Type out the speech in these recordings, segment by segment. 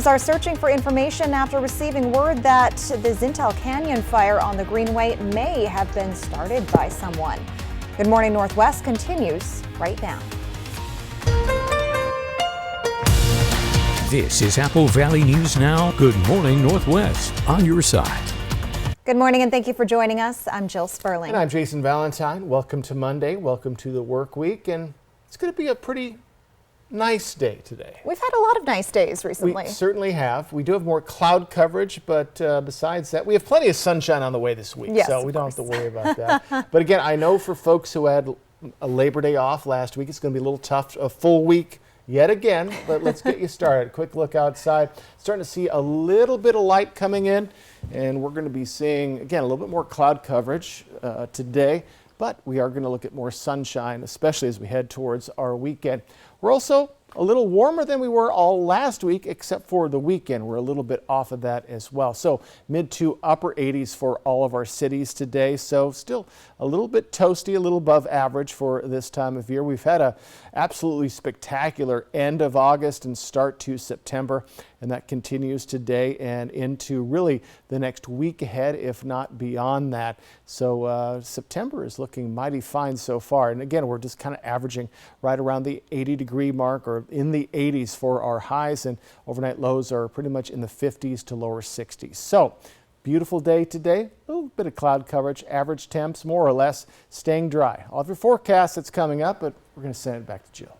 Are searching for information after receiving word that the Zintal Canyon fire on the Greenway may have been started by someone. Good Morning Northwest continues right now. This is Apple Valley News Now. Good Morning Northwest on your side. Good morning and thank you for joining us. I'm Jill Sperling. And I'm Jason Valentine. Welcome to Monday. Welcome to the work week. And it's going to be a pretty nice day today. We've had a lot of nice days recently. We certainly have. We do have more cloud coverage, but besides that, we have plenty of sunshine on the way this week, so we don't have to worry about that. But again, I know for folks who had a Labor Day off last week, it's going to be a little tough, a full week yet again, but let's get you started. Quick look outside. Starting to see a little bit of light coming in, and we're going to be seeing, again, a little bit more cloud coverage today, but we are going to look at more sunshine, especially as we head towards our weekend. We're also a little warmer than we were all last week, except for the weekend. We're a little bit off of that as well. So mid to upper 80s for all of our cities today. So still a little bit toasty, a little above average for this time of year. We've had a absolutely spectacular end of August and start to September, and that continues today and into really the next week ahead, if not beyond that. So September is looking mighty fine so far. And again, we're just kind of averaging right around the 80-degree mark or in the 80s for our highs, and overnight lows are pretty much in the 50s to lower 60s. So beautiful day today, a little bit of cloud coverage, average temps more or less staying dry. All of your forecasts that's coming up, but we're going to send it back to Jill.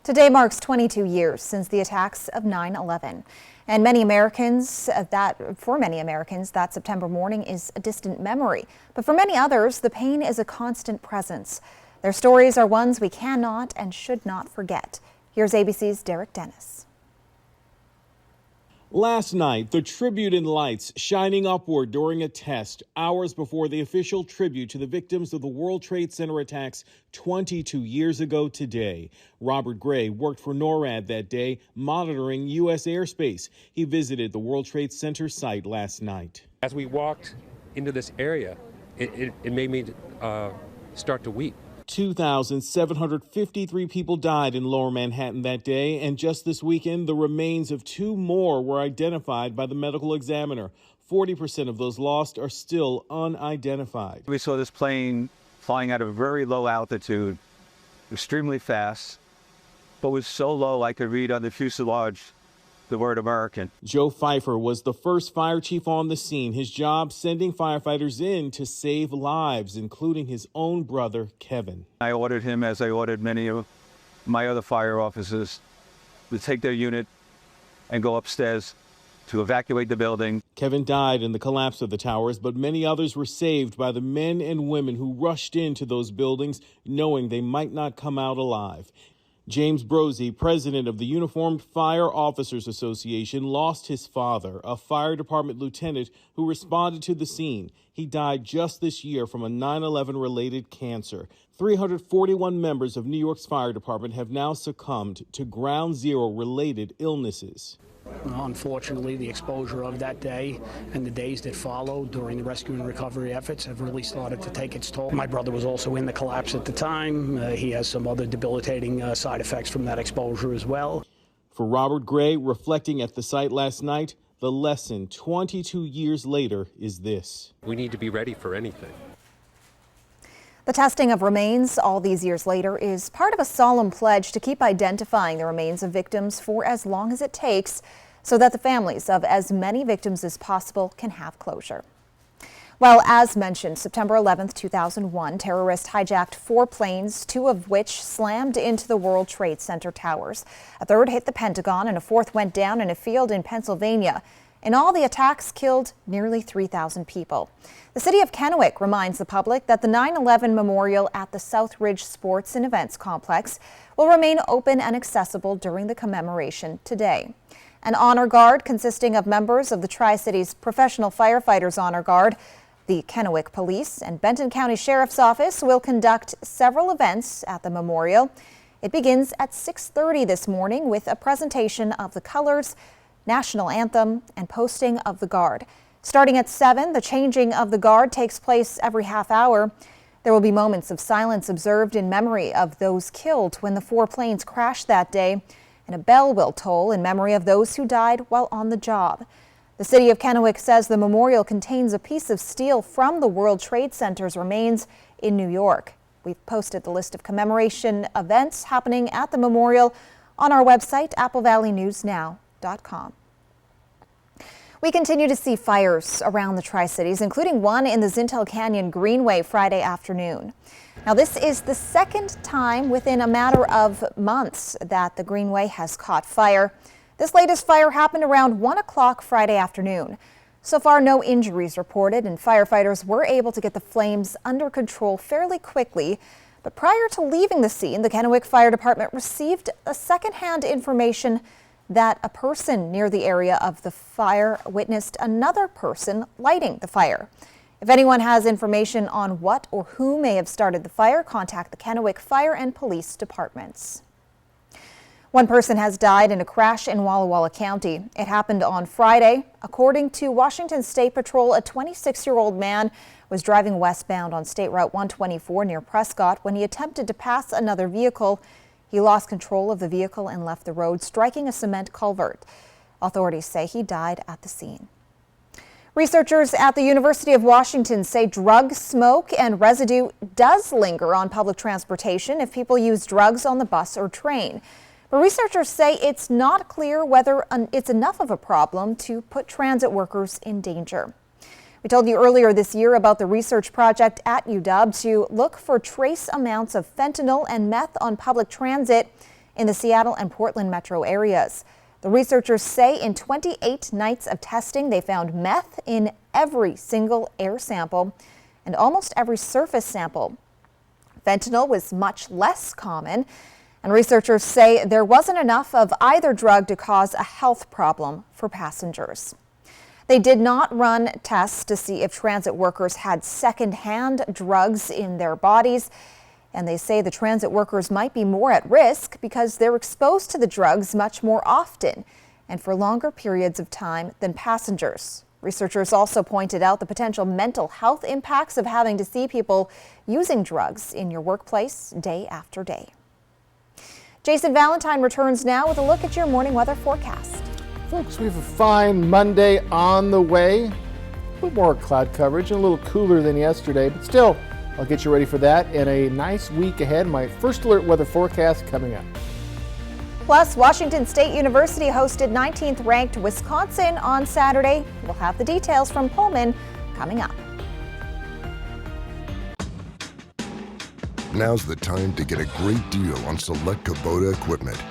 Today marks 22 years since the attacks of 9/11. And for many Americans, that September morning is a distant memory. But for many others, the pain is a constant presence. Their stories are ones we cannot and should not forget. Here's ABC's Derek Dennis. Last night, the tribute in lights shining upward during a test hours before the official tribute to the victims of the World Trade Center attacks 22 years ago today. Robert Gray worked for NORAD that day, monitoring U.S. airspace. He visited the World Trade Center site last night. As we walked into this area, it made me start to weep. 2,753 people died in Lower Manhattan that day, and just this weekend, the remains of 2 more were identified by the medical examiner. 40% of those lost are still unidentified. We saw this plane flying at a very low altitude, extremely fast, but was so low I could read on the fuselage the word American. Joe Pfeiffer was the first fire chief on the scene. His job sending firefighters in to save lives, including his own brother, Kevin. I ordered him, as I ordered many of my other fire officers, to take their unit and go upstairs to evacuate the building. Kevin died in the collapse of the towers, but many others were saved by the men and women who rushed into those buildings, knowing they might not come out alive. James Brosey, president of the Uniformed Fire Officers Association, lost his father, a fire department lieutenant who responded to the scene. He died just this year from a 9/11 related cancer. 341 members of New York's fire department have now succumbed to ground zero related illnesses. Unfortunately, the exposure of that day and the days that followed during the rescue and recovery efforts have really started to take its toll. My brother was also in the collapse at the time. He has some other debilitating side effects from that exposure as well. For Robert Gray, reflecting at the site last night, the lesson 22 years later is this: We need to be ready for anything. The testing of remains all these years later is part of a solemn pledge to keep identifying the remains of victims for as long as it takes so that the families of as many victims as possible can have closure. Well, as mentioned, September 11th, 2001, terrorists hijacked 4 planes, 2 of which slammed into the World Trade Center towers. A third hit the Pentagon and a 4th went down in a field in Pennsylvania. In all, the attacks killed nearly 3,000 people. The city of Kennewick reminds the public that the 9/11 memorial at the Southridge Sports and Events Complex will remain open and accessible during the commemoration today. An honor guard consisting of members of the Tri-Cities Professional Firefighters Honor Guard, the Kennewick Police, and Benton County Sheriff's Office will conduct several events at the memorial. It begins at 6:30 this morning with a presentation of the colors, national anthem, and posting of the guard. Starting at 7, the changing of the guard takes place every half hour. There will be moments of silence observed in memory of those killed when the 4 planes crashed that day. and a bell will toll in memory of those who died while on the job. The city of Kennewick says the memorial contains a piece of steel from the World Trade Center's remains in New York. We've posted the list of commemoration events happening at the memorial on our website, applevalleyNewsNow.com. We continue to see fires around the Tri-Cities, including one in the Zintel Canyon Greenway Friday afternoon. Now, this is the second time within a matter of months that the Greenway has caught fire. This latest fire happened around 1 o'clock Friday afternoon. So far, no injuries reported, and firefighters were able to get the flames under control fairly quickly. But prior to leaving the scene, the Kennewick Fire Department received a secondhand information that a person near the area of the fire witnessed another person lighting the fire. If anyone has information on what or who may have started the fire, contact the Kennewick Fire and Police Departments. One person has died in a crash in Walla Walla County. It happened on Friday. According to Washington State Patrol, a 26-year-old man was driving westbound on State Route 124 near Prescott when he attempted to pass another vehicle. He lost control of the vehicle and left the road, striking a cement culvert. Authorities say he died at the scene. Researchers at the University of Washington say drug smoke and residue does linger on public transportation if people use drugs on the bus or train. But researchers say it's not clear whether it's enough of a problem to put transit workers in danger. We told you earlier this year about the research project at UW to look for trace amounts of fentanyl and meth on public transit in the Seattle and Portland metro areas. The researchers say in 28 nights of testing, they found meth in every single air sample and almost every surface sample. Fentanyl was much less common, and researchers say there wasn't enough of either drug to cause a health problem for passengers. They did not run tests to see if transit workers had secondhand drugs in their bodies. And they say the transit workers might be more at risk because they're exposed to the drugs much more often and for longer periods of time than passengers. Researchers also pointed out the potential mental health impacts of having to see people using drugs in your workplace day after day. Jason Valentine returns now with a look at your morning weather forecast. Folks, we have a fine Monday on the way. A little more cloud coverage and a little cooler than yesterday, but still, I'll get you ready for that and a nice week ahead. My first alert weather forecast coming up. Plus, Washington State University hosted 19th ranked Wisconsin on Saturday. We'll have the details from Pullman coming up. Now's the time to get a great deal on select Kubota equipment.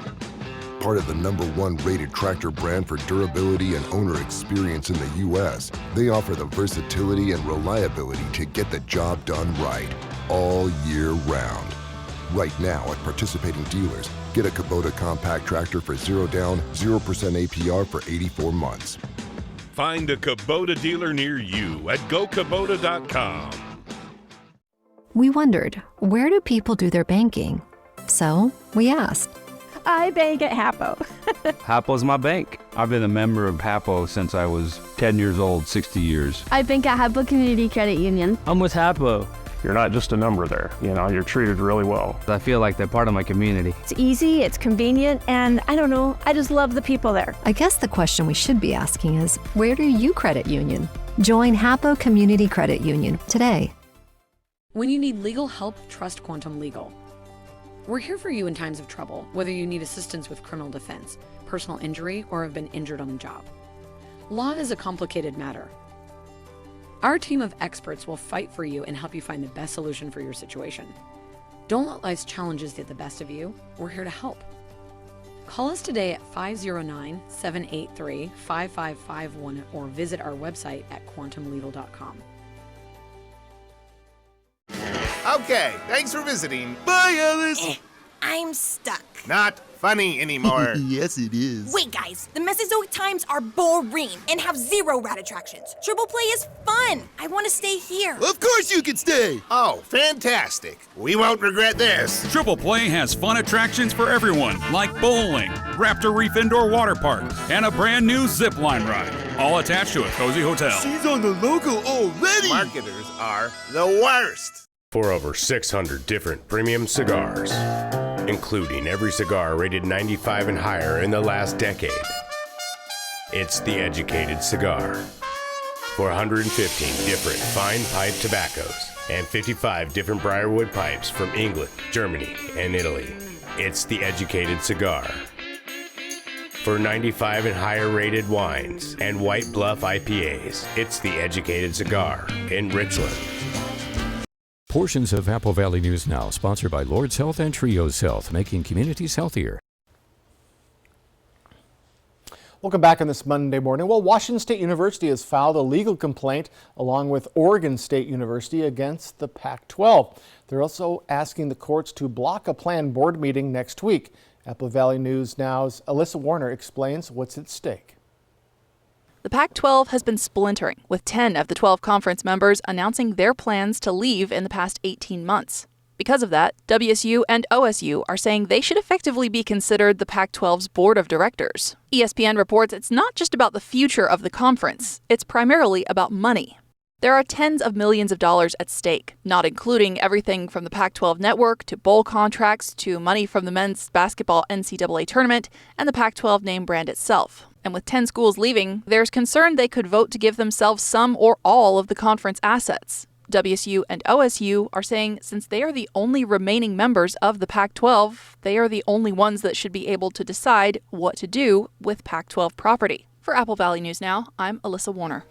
Part of the #1 rated tractor brand for durability and owner experience in the U.S., they offer the versatility and reliability to get the job done right, all year round. Right now at participating dealers, get a Kubota compact tractor for 0 down, 0% APR for 84 months. Find a Kubota dealer near you at GoKubota.com. We wondered, where do people do their banking? So we asked. I bank at Hapo. Hapo's my bank. I've been a member of Hapo since I was 10 years old, 60 years. I bank at Hapo Community Credit Union. I'm with Hapo. You're not just a number there, you're treated really well. I feel like they're part of my community. It's easy, it's convenient, and I don't know, I just love the people there. I guess the question we should be asking is, where do you credit union? Join Hapo Community Credit Union today. When you need legal help, trust Quantum Legal. We're here for you in times of trouble, whether you need assistance with criminal defense, personal injury, or have been injured on the job. Law is a complicated matter. Our team of experts will fight for you and help you find the best solution for your situation. Don't let life's challenges get the best of you. We're here to help. Call us today at 509-783-5551 or visit our website at quantumlegal.com. Okay, thanks for visiting. Bye, Alice. I'm stuck. Not funny anymore. Yes, it is. Wait, guys. The Mesozoic times are boring and have 0 rad attractions. Triple play is fun. I want to stay here. Of course you can stay. Oh, fantastic. We won't regret this. Triple play has fun attractions for everyone, like bowling, Raptor Reef Indoor Water Park, and a brand new zip line ride, all attached to a cozy hotel. She's on the logo already. Marketers are the worst. For over 600 different premium cigars. including every cigar rated 95 and higher in the last decade. It's the Educated Cigar. 415 different fine pipe tobaccos and 55 different briarwood pipes from England, Germany, and Italy. It's the Educated Cigar. For 95 and higher rated wines and White Bluff IPAs, it's the Educated Cigar in Richland. Portions of Apple Valley News Now, sponsored by Lord's Health and Trios Health, making communities healthier. Welcome back on this Monday morning. Well, Washington State University has filed a legal complaint along with Oregon State University against the Pac-12. They're also asking the courts to block a planned board meeting next week. Apple Valley News Now's Alyssa Warner explains what's at stake. The Pac-12 has been splintering, with 10 of the 12 conference members announcing their plans to leave in the past 18 months. Because of that, WSU and OSU are saying they should effectively be considered the Pac-12's board of directors. ESPN reports it's not just about the future of the conference, it's primarily about money. There are tens of millions of dollars at stake, not including everything from the Pac-12 network to bowl contracts to money from the men's basketball NCAA tournament and the Pac-12 name brand itself. And with 10 schools leaving, there's concern they could vote to give themselves some or all of the conference assets. WSU and OSU are saying since they are the only remaining members of the Pac-12, they are the only ones that should be able to decide what to do with Pac-12 property. For Apple Valley News Now, I'm Alyssa Warner.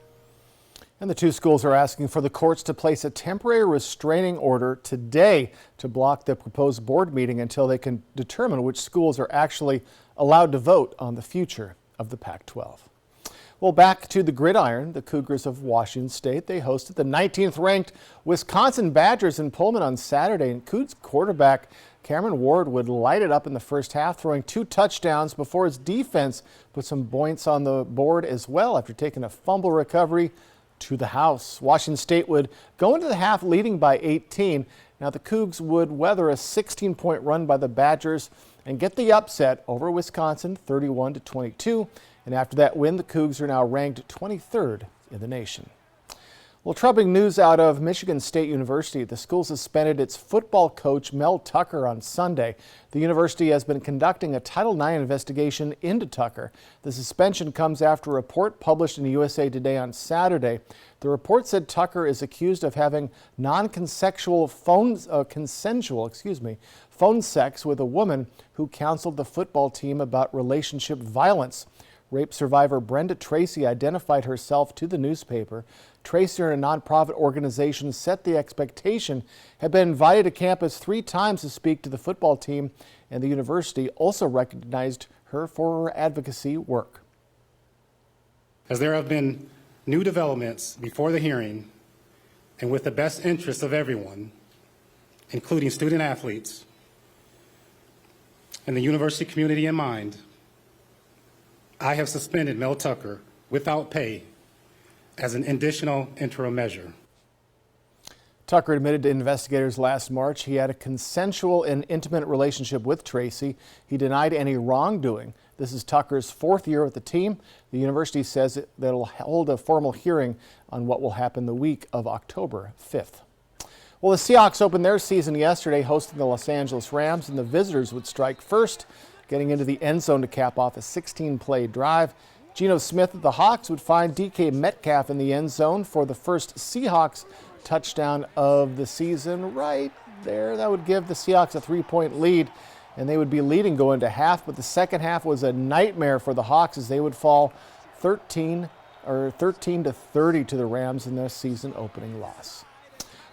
And the two schools are asking for the courts to place a temporary restraining order today to block the proposed board meeting until they can determine which schools are actually allowed to vote on the future of the Pac-12. Well, back to the gridiron, the Cougars of Washington State. They hosted the 19th ranked Wisconsin Badgers in Pullman on Saturday, and Cougs quarterback Cameron Ward would light it up in the first half, throwing 2 touchdowns before his defense put some points on the board as well after taking a fumble recovery to the house. Washington State would go into the half leading by 18. Now the Cougs would weather a 16-point run by the Badgers and get the upset over Wisconsin 31-22. And after that win, the Cougs are now ranked 23rd in the nation. Well, troubling news out of Michigan State University. The school suspended its football coach, Mel Tucker, on Sunday. The university has been conducting a Title IX investigation into Tucker. The suspension comes after a report published in USA Today on Saturday. The report said Tucker is accused of having consensual phone sex with a woman who counseled the football team about relationship violence. Rape survivor Brenda Tracy identified herself to the newspaper. Tracy and a nonprofit organization Set the Expectation had been invited to campus 3 times to speak to the football team, and the university also recognized her for her advocacy work. As there have been new developments before the hearing, and with the best interests of everyone, including student athletes and the university community in mind, I have suspended Mel Tucker without pay as an additional interim measure. Tucker admitted to investigators last March he had a consensual and intimate relationship with Tracy. He denied any wrongdoing. This is Tucker's 4th year with the team. The university says that it'll hold a formal hearing on what will happen the week of October 5th. Well, the Seahawks opened their season yesterday hosting the Los Angeles Rams, and the visitors would strike first, getting into the end zone to cap off a 16-play drive. Geno Smith of the Hawks would find DK Metcalf in the end zone for the first Seahawks touchdown of the season right there. That would give the Seahawks a 3-point lead, and they would be leading going to half, but the second half was a nightmare for the Hawks as they would fall 13 to 30 to the Rams in their season opening loss.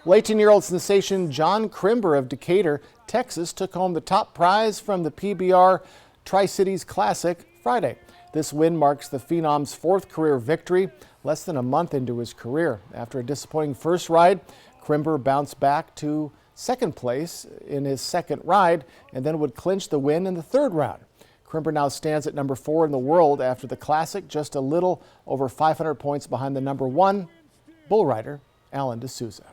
Well, 18-year-old sensation John Crimber of Decatur, Texas, took home the top prize from the PBR Tri-Cities Classic Friday. This win marks the Phenom's 4th career victory, less than a month into his career. After a disappointing first ride, Crimber bounced back to second place in his second ride and then would clinch the win in the 3rd round. Crimber now stands at number 4 in the world after the Classic, just a little over 500 points behind the number 1 bull rider, Alan D'Souza.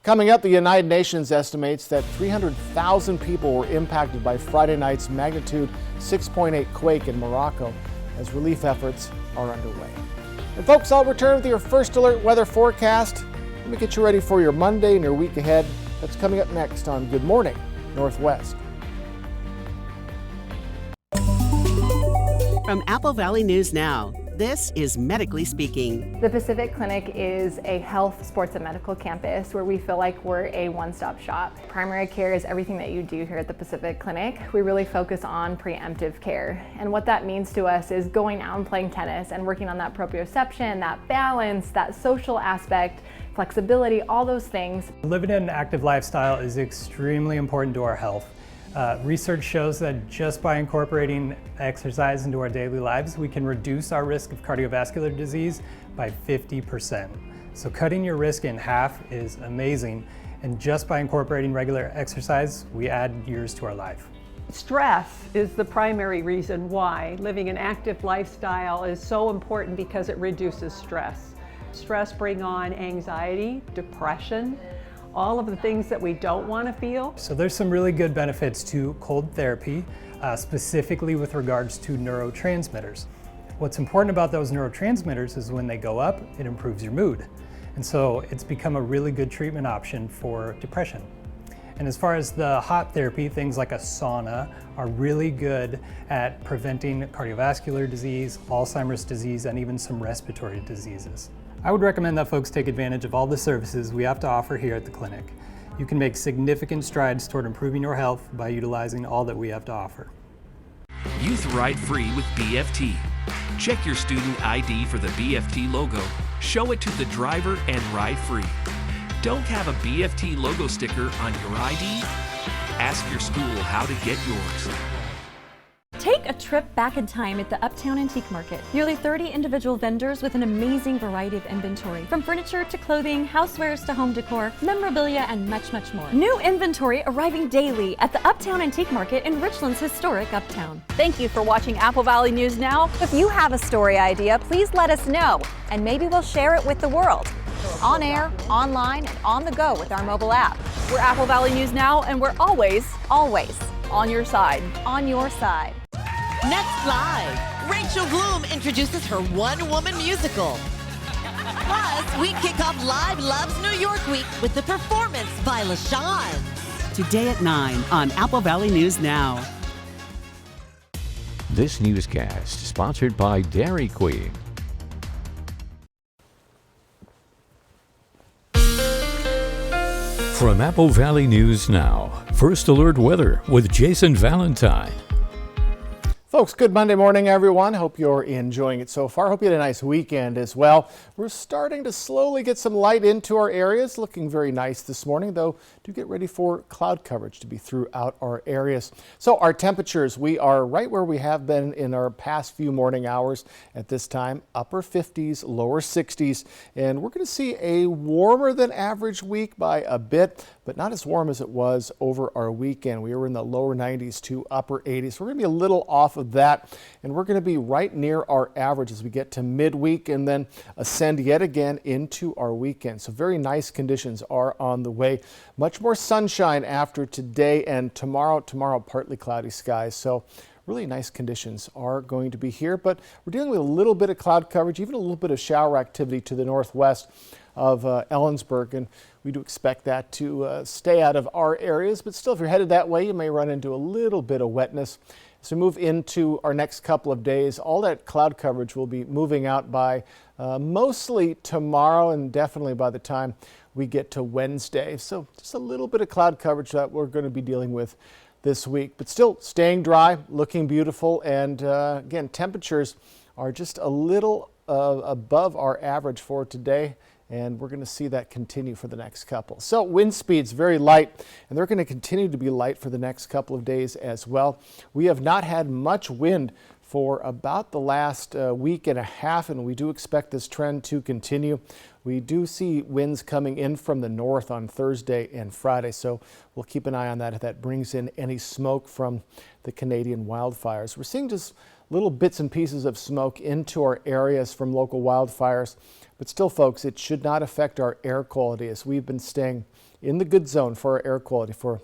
Coming up, the United Nations estimates that 300,000 people were impacted by Friday night's magnitude 6.8 quake in Morocco as relief efforts are underway. And folks, I'll return with your first alert weather forecast. Let me get you ready for your Monday and your week ahead. That's coming up next on Good Morning Northwest. From Apple Valley News Now, this is Medically Speaking. The Pacific Clinic is a health, sports, and medical campus where we feel like we're a one-stop shop. Primary care is everything that you do here at the Pacific Clinic. We really focus on preemptive care. And what that means to us is going out and playing tennis and working on that proprioception, that balance, that social aspect, flexibility, all those things. Living an active lifestyle is extremely important to our health. Research shows that just by incorporating exercise into our daily lives, we can reduce our risk of cardiovascular disease by 50%. So cutting your risk in half is amazing, and just by incorporating regular exercise, we add years to our life. Stress is the primary reason why living an active lifestyle is so important, because it reduces stress. Stress brings on anxiety, depression, all of the things that we don't want to feel. So there's some really good benefits to cold therapy, specifically with regards to neurotransmitters. What's important about those neurotransmitters is when they go up, it improves your mood. And so it's become a really good treatment option for depression. And as far as the hot therapy, things like a sauna are really good at preventing cardiovascular disease, Alzheimer's disease, and even some respiratory diseases. I would recommend that folks take advantage of all the services we have to offer here at the clinic. You can make significant strides toward improving your health by utilizing all that we have to offer. Youth Ride Free with BFT. Check your student ID for the BFT logo, show it to the driver, and ride free. Don't have a BFT logo sticker on your ID? Ask your school how to get yours. Take a trip back in time at the Uptown Antique Market. Nearly 30 individual vendors with an amazing variety of inventory, from furniture to clothing, housewares to home decor, memorabilia, and much, much more. New inventory arriving daily at the Uptown Antique Market in Richland's historic Uptown. Thank you for watching Apple Valley News Now. If you have a story idea, please let us know, and maybe we'll share it with the world. On air, online, and on the go with our mobile app. We're Apple Valley News Now, and we're always on your side. On your side. Next Live, Rachel Bloom introduces her one-woman musical. Plus, we kick off Live Loves New York Week with the performance by LaShawn. Today at 9 on Apple Valley News Now. This newscast sponsored by Dairy Queen. From Apple Valley News Now, First Alert Weather with Jason Valentine. Folks, good Monday morning, everyone. Hope you're enjoying it so far. Hope you had a nice weekend as well. We're starting to slowly get some light into our areas. Looking very nice this morning, though. Do get ready for cloud coverage to be throughout our areas. So our temperatures, we are right where we have been in our past few morning hours at this time. Upper 50s, lower 60s. And we're going to see a warmer than average week by a bit, but not as warm as it was over our weekend. We were in the lower 90s to upper 80s. We're going to be a little off of that, and we're going to be right near our average as we get to midweek and then ascend yet again into our weekend. So very nice conditions are on the way. Much more sunshine after today and tomorrow. Tomorrow, partly cloudy skies. So really nice conditions are going to be here, but we're dealing with a little bit of cloud coverage, even a little bit of shower activity to the northwest of Ellensburg, and we do expect that to stay out of our areas, but still, if you're headed that way, you may run into a little bit of wetness. As we move into our next couple of days, all that cloud coverage will be moving out by mostly tomorrow and definitely by the time we get to Wednesday. So just a little bit of cloud coverage that we're going to be dealing with this week, but still staying dry, looking beautiful, and again, temperatures are just a little above our average for today, and we're going to see that continue for the next couple. So wind speeds very light, and they're going to continue to be light for the next couple of days as well. We have not had much wind for about the last week and a half, and we do expect this trend to continue. We do see winds coming in from the north on Thursday and Friday, so we'll keep an eye on that if that brings in any smoke from the Canadian wildfires. We're seeing just little bits and pieces of smoke into our areas from local wildfires, but still, folks, it should not affect our air quality, as we've been staying in the good zone for our air quality for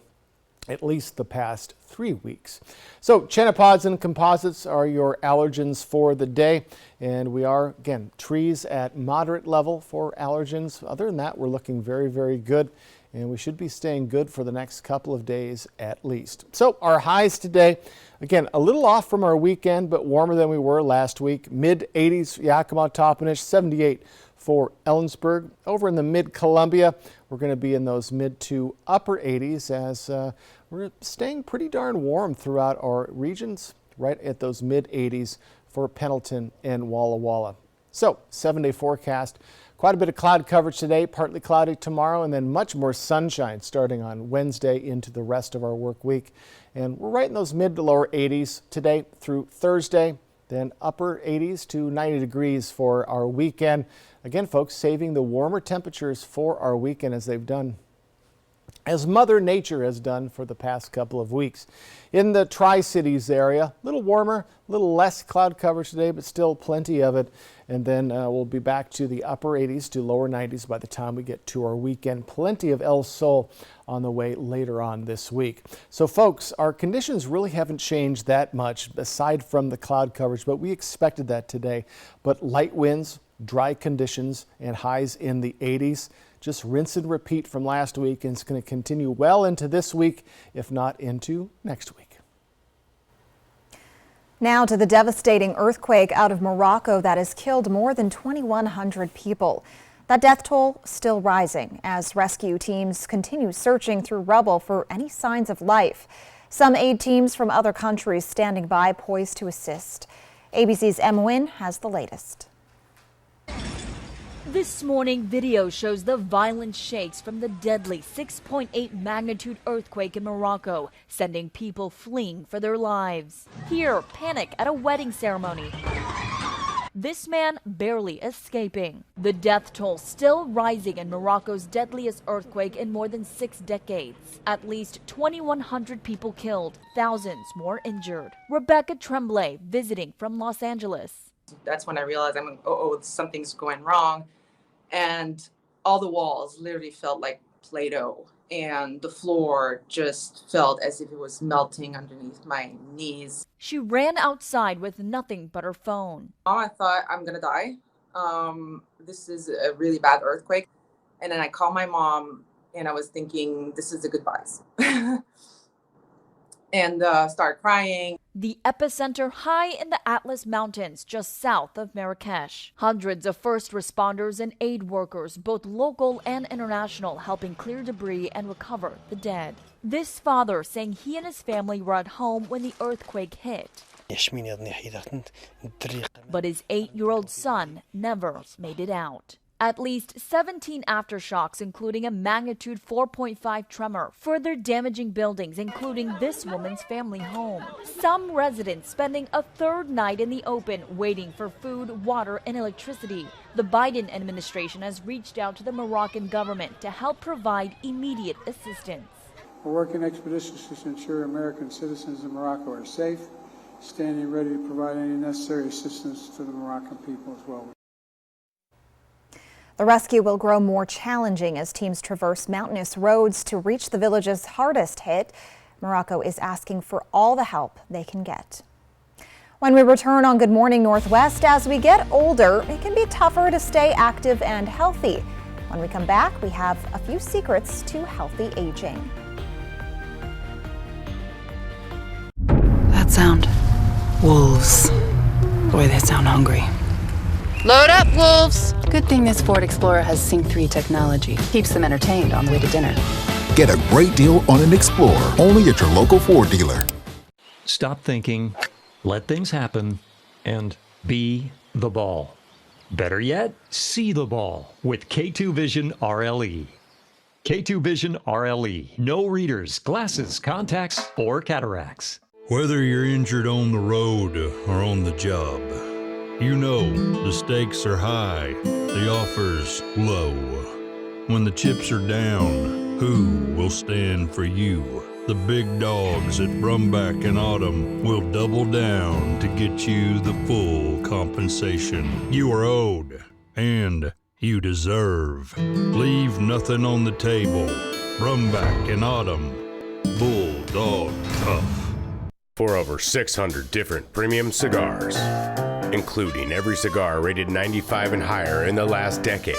at least the past 3 weeks. So chenopod's and composites are your allergens for the day, and we are, again, trees at moderate level for allergens. Other than that, we're looking very, very good. and we should be staying good for the next couple of days at least. So our highs today, again, a little off from our weekend, but warmer than we were last week. Mid-80s, Yakima, Toppenish, 78 for Ellensburg. Over in the mid-Columbia, we're going to be in those mid to upper 80s as we're staying pretty darn warm throughout our regions, right at those mid-80s for Pendleton and Walla Walla. So 7-day forecast, quite a bit of cloud coverage today, partly cloudy tomorrow, and then much more sunshine starting on Wednesday into the rest of our work week. And we're right in those mid to lower 80s today through Thursday, then upper 80s to 90 degrees for our weekend. Again, folks, saving the warmer temperatures for our weekend as Mother Nature has done for the past couple of weeks. In the Tri-Cities area, a little warmer, a little less cloud coverage today, but still plenty of it. And then we'll be back to the upper 80s to lower 90s by the time we get to our weekend. Plenty of El Sol on the way later on this week. So folks, our conditions really haven't changed that much aside from the cloud coverage, but we expected that today. But light winds, dry conditions, and highs in the 80s. Just rinse and repeat from last week, and it's going to continue well into this week, if not into next week. Now to the devastating earthquake out of Morocco that has killed more than 2,100 people. That death toll still rising as rescue teams continue searching through rubble for any signs of life. Some aid teams from other countries standing by, poised to assist. ABC's Em Nguyen has the latest. This morning, video shows the violent shakes from the deadly 6.8 magnitude earthquake in Morocco, sending people fleeing for their lives. Here, panic at a wedding ceremony. This man barely escaping. The death toll still rising in Morocco's deadliest earthquake in more than 6 decades. At least 2,100 people killed, thousands more injured. Rebecca Tremblay, visiting from Los Angeles. That's when I realized something's going wrong. And all the walls literally felt like Play-Doh, and the floor just felt as if it was melting underneath my knees. She ran outside with nothing but her phone. I thought, I'm gonna die. This is a really bad earthquake. And then I called my mom, and I was thinking, this is the goodbyes. And start crying. The epicenter high in the Atlas Mountains, just south of Marrakesh. Hundreds of first responders and aid workers, both local and international, helping clear debris and recover the dead. This father saying he and his family were at home when the earthquake hit. But his 8-year-old son never made it out. At least 17 aftershocks, including a magnitude 4.5 tremor, further damaging buildings, including this woman's family home. Some residents spending a third night in the open, waiting for food, water, and electricity. The Biden administration has reached out to the Moroccan government to help provide immediate assistance. We're working expeditiously to ensure American citizens in Morocco are safe, standing ready to provide any necessary assistance to the Moroccan people as well. The rescue will grow more challenging as teams traverse mountainous roads to reach the villages hardest hit. Morocco is asking for all the help they can get. When we return on Good Morning Northwest, as we get older, it can be tougher to stay active and healthy. When we come back, we have a few secrets to healthy aging. That sound. Wolves. Boy, they sound hungry. Load up, wolves! Good thing this Ford Explorer has Sync 3 technology. Keeps them entertained on the way to dinner. Get a great deal on an Explorer, only at your local Ford dealer. Stop thinking, let things happen, and be the ball. Better yet, see the ball with K2 Vision RLE. K2 Vision RLE. No readers, glasses, contacts, or cataracts. Whether you're injured on the road or on the job, you know the stakes are high, the offers low. When the chips are down, who will stand for you? The big dogs at Brumback and Autumn will double down to get you the full compensation you are owed and you deserve. Leave nothing on the table. Brumback and Autumn, Bulldog Tough. For over 600 different premium cigars, including every cigar rated 95 and higher in the last decade.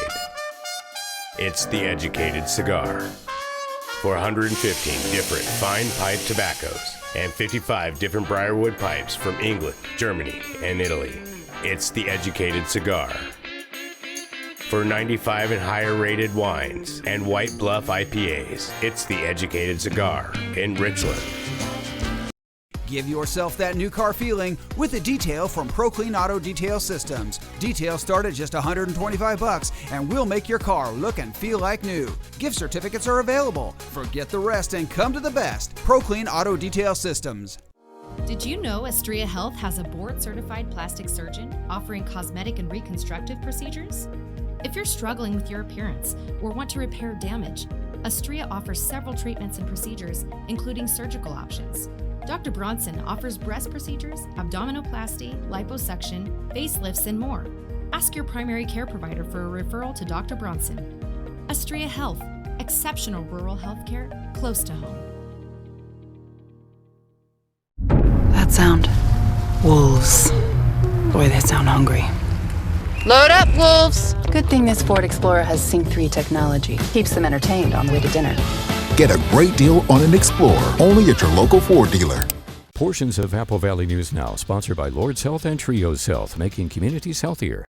It's The Educated Cigar. For 115 different fine pipe tobaccos and 55 different briarwood pipes from England, Germany, and Italy, it's the Educated Cigar. For 95 and higher rated wines and White Bluff IPAs, it's the Educated Cigar in Richland. Give yourself that new car feeling with a detail from ProClean Auto Detail Systems. Details start at just $125 and we'll make your car look and feel like new. Gift certificates are available. Forget the rest and come to the best. ProClean Auto Detail Systems. Did you know Astria Health has a board-certified plastic surgeon offering cosmetic and reconstructive procedures? If you're struggling with your appearance or want to repair damage, Astria offers several treatments and procedures, including surgical options. Dr. Bronson offers breast procedures, abdominoplasty, liposuction, facelifts, and more. Ask your primary care provider for a referral to Dr. Bronson. Astria Health, exceptional rural health care close to home. That sound. Wolves. Boy, they sound hungry. Load up, wolves! Good thing this Ford Explorer has Sync 3 technology. Keeps them entertained on the way to dinner. Get a great deal on an Explorer, only at your local Ford dealer. Portions of Apple Valley News Now, sponsored by Lord's Health and Trios Health, making communities healthier.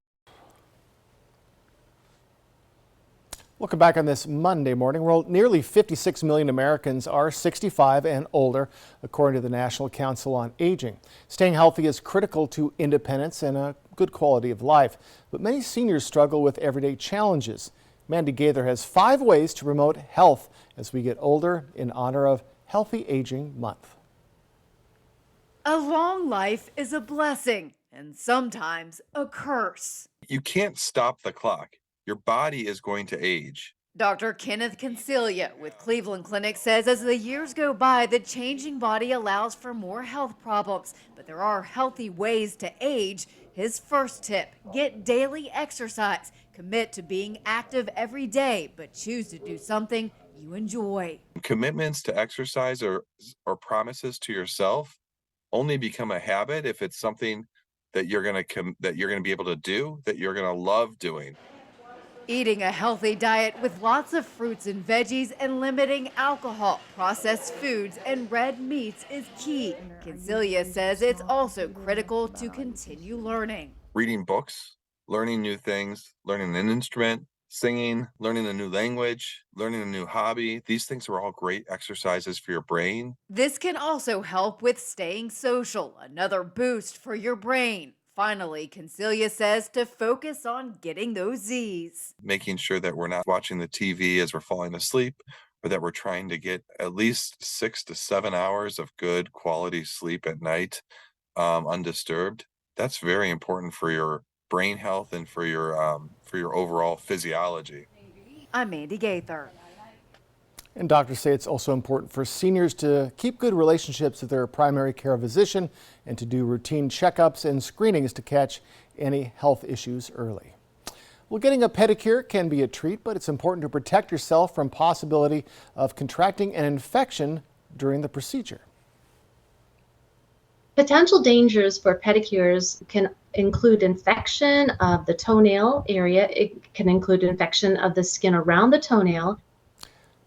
Welcome back on this Monday morning. Well, nearly 56 million Americans are 65 and older, according to the National Council on Aging. Staying healthy is critical to independence and a good quality of life, but many seniors struggle with everyday challenges. Mandy Gaither has 5 ways to promote health as we get older in honor of Healthy Aging Month. A long life is a blessing and sometimes a curse. You can't stop the clock. Your body is going to age. Dr. Kenneth Concilia with Cleveland Clinic says as the years go by, the changing body allows for more health problems, but there are healthy ways to age. His first tip, get daily exercise. Commit to being active every day, but choose to do something you enjoy. Commitments to exercise or promises to yourself only become a habit if it's something that you're going to be able to do, that you're going to love doing. Eating a healthy diet with lots of fruits and veggies and limiting alcohol, processed foods, and red meats is key. Concilia says it's also critical to continue learning. Reading books, learning new things, learning an instrument, singing, learning a new language, learning a new hobby. These things are all great exercises for your brain. This can also help with staying social, another boost for your brain. Finally, Concilia says to focus on getting those Z's. Making sure that we're not watching the TV as we're falling asleep, or that we're trying to get at least 6 to 7 hours of good quality sleep at night, undisturbed. That's very important for your brain health and for your overall physiology. I'm Mandy Gaither. And doctors say it's also important for seniors to keep good relationships with their primary care physician and to do routine checkups and screenings to catch any health issues early. Well, getting a pedicure can be a treat, but it's important to protect yourself from possibility of contracting an infection during the procedure. Potential dangers for pedicures can include infection of the toenail area. It can include infection of the skin around the toenail.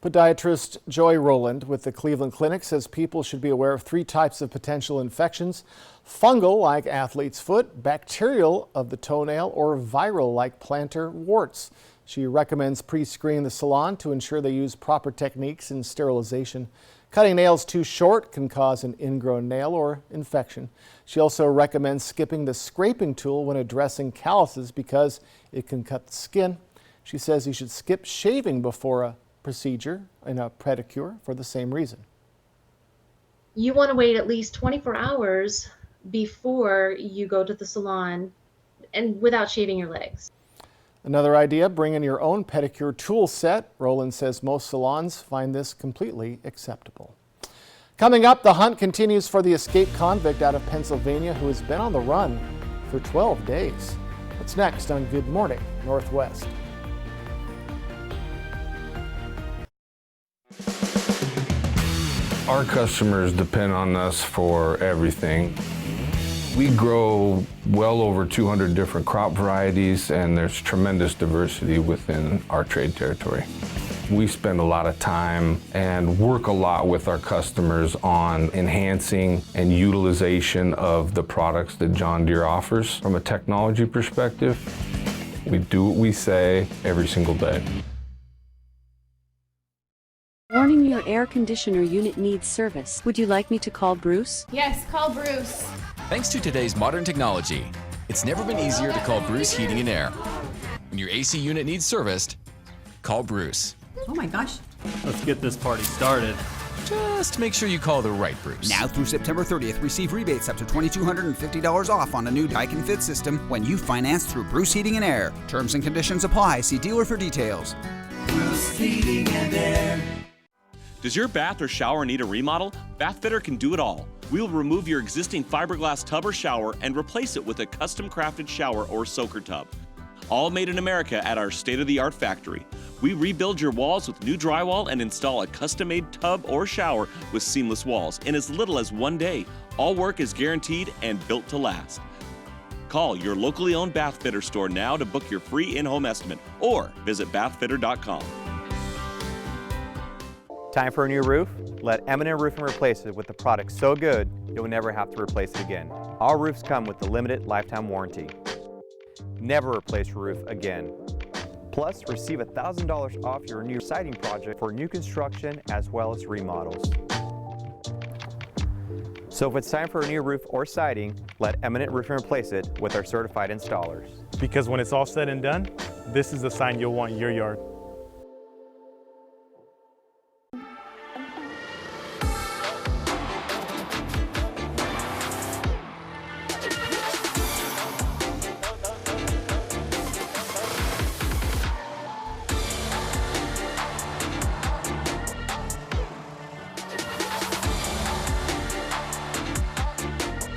Podiatrist Joy Rowland with the Cleveland Clinic says people should be aware of 3 types of potential infections: fungal, like athlete's foot, bacterial of the toenail, or viral, like plantar warts. She recommends pre-screening the salon to ensure they use proper techniques in sterilization. Cutting nails too short can cause an ingrown nail or infection. She also recommends skipping the scraping tool when addressing calluses because it can cut the skin. She says you should skip shaving before a procedure in a pedicure for the same reason. You want to wait at least 24 hours before you go to the salon and without shaving your legs. Another idea, bring in your own pedicure tool set. Rowland says most salons find this completely acceptable. Coming up, the hunt continues for the escaped convict out of Pennsylvania who has been on the run for 12 days. What's next on Good Morning Northwest? Our customers depend on us for everything. We grow well over 200 different crop varieties, and there's tremendous diversity within our trade territory. We spend a lot of time and work a lot with our customers on enhancing and utilization of the products that John Deere offers. From a technology perspective, we do what we say every single day. Warning, your air conditioner unit needs service. Would you like me to call Bruce? Yes, call Bruce. Thanks to today's modern technology, it's never been easier to call Bruce Heating and Air. When your AC unit needs serviced, call Bruce. Oh my gosh. Let's get this party started. Just make sure you call the right Bruce. Now through September 30th, receive rebates up to $2,250 off on a new Daikin Fit system when you finance through Bruce Heating and Air. Terms and conditions apply. See dealer for details. Bruce Heating and Air. Does your bath or shower need a remodel? Bath Fitter can do it all. We'll remove your existing fiberglass tub or shower and replace it with a custom crafted shower or soaker tub. All made in America at our state-of-the-art factory. We rebuild your walls with new drywall and install a custom-made tub or shower with seamless walls in as little as 1 day. All work is guaranteed and built to last. Call your locally owned Bath Fitter store now to book your free in-home estimate or visit bathfitter.com. Time for a new roof? Let M&M Roofing replace it with a product so good you'll never have to replace it again. Our roofs come with a limited lifetime warranty. Never replace your roof again. Plus, receive $1,000 off your new siding project for new construction as well as remodels. So if it's time for a new roof or siding, let M&M Roofing replace it with our certified installers. Because when it's all said and done, this is the sign you'll want in your yard.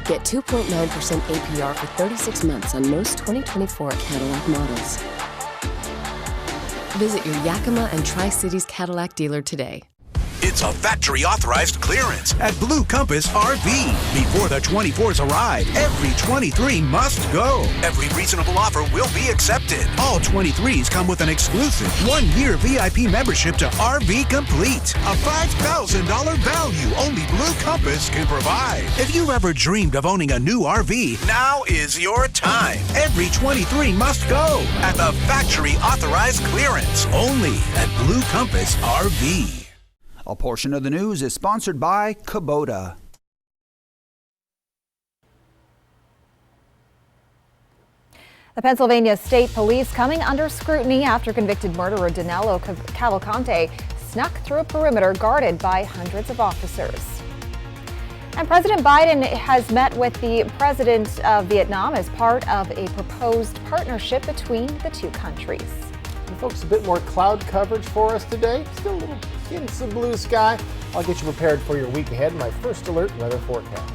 Get 2.9% APR for 36 months on most 2024 Cadillac models. Visit your Yakima and Tri-Cities Cadillac dealer today. It's a factory-authorized clearance at Blue Compass RV. Before the 24s arrive, every 23 must go. Every reasonable offer will be accepted. All 23s come with an exclusive 1-year VIP membership to RV Complete. A $5,000 value only Blue Compass can provide. If you've ever dreamed of owning a new RV, now is your time. Every 23 must go at the factory-authorized clearance only at Blue Compass RV. A portion of the news is sponsored by Kubota. The Pennsylvania State Police coming under scrutiny after convicted murderer Danilo Cavalcante snuck through a perimeter guarded by hundreds of officers. And President Biden has met with the president of Vietnam as part of a proposed partnership between the two countries. And folks, a bit more cloud coverage for us today. Still a little hints of blue sky. I'll get you prepared for your week ahead in my first alert weather forecast.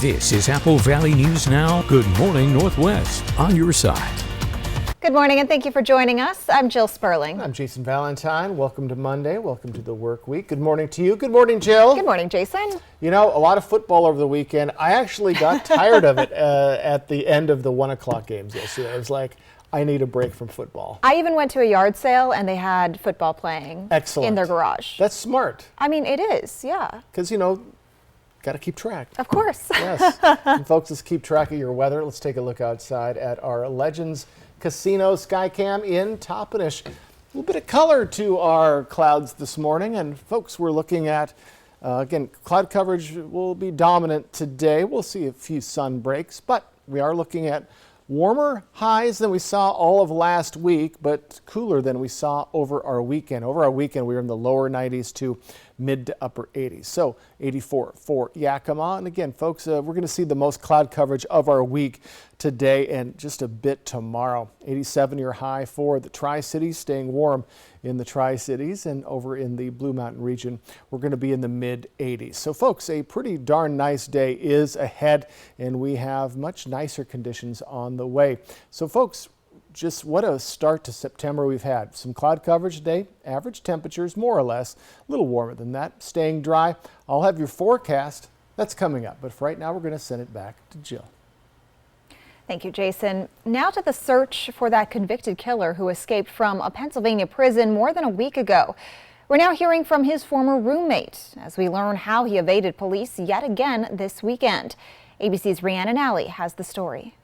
This is Apple Valley News Now. Good morning, Northwest, on your side. Good morning and thank you for joining us. I'm Jill Sperling. I'm Jason Valentine. Welcome to Monday. Welcome to the work week. Good morning to you. Good morning, Jill. Good morning, Jason. You know, a lot of football over the weekend. I actually got tired of it at the end of the 1 o'clock games yesterday. I was like, I need a break from football. I even went to a yard sale and they had football playing in their garage. That's smart. I mean, it is, yeah. Because, you know, got to keep track. Of course. Yes. And folks, let's keep track of your weather. Let's take a look outside at our Legends Casino Skycam in Toppenish. A little bit of color to our clouds this morning. And folks, we're looking at, again, cloud coverage will be dominant today. We'll see a few sun breaks, but we are looking at warmer highs than we saw all of last week, but cooler than we saw over our weekend. Over our weekend, we were in the lower 90s to mid to upper 80s. So 84 for Yakima. And again, folks, we're going to see the most cloud coverage of our week today and just a bit tomorrow. 87 your high for the Tri-Cities, staying warm in the Tri-Cities, and over in the Blue Mountain region, we're going to be in the mid 80s. So folks, a pretty darn nice day is ahead, and we have much nicer conditions on the way. So folks, just what a start to September we've had. Some cloud coverage today, average temperatures more or less, a little warmer than that, staying dry. I'll have your forecast. That's coming up, but for right now, we're going to send it back to Jill. Thank you, Jason. Now to the search for that convicted killer who escaped from a Pennsylvania prison more than a week ago. We're now hearing from his former roommate as we learn how he evaded police yet again this weekend. ABC's Rhiannon Alley has the story.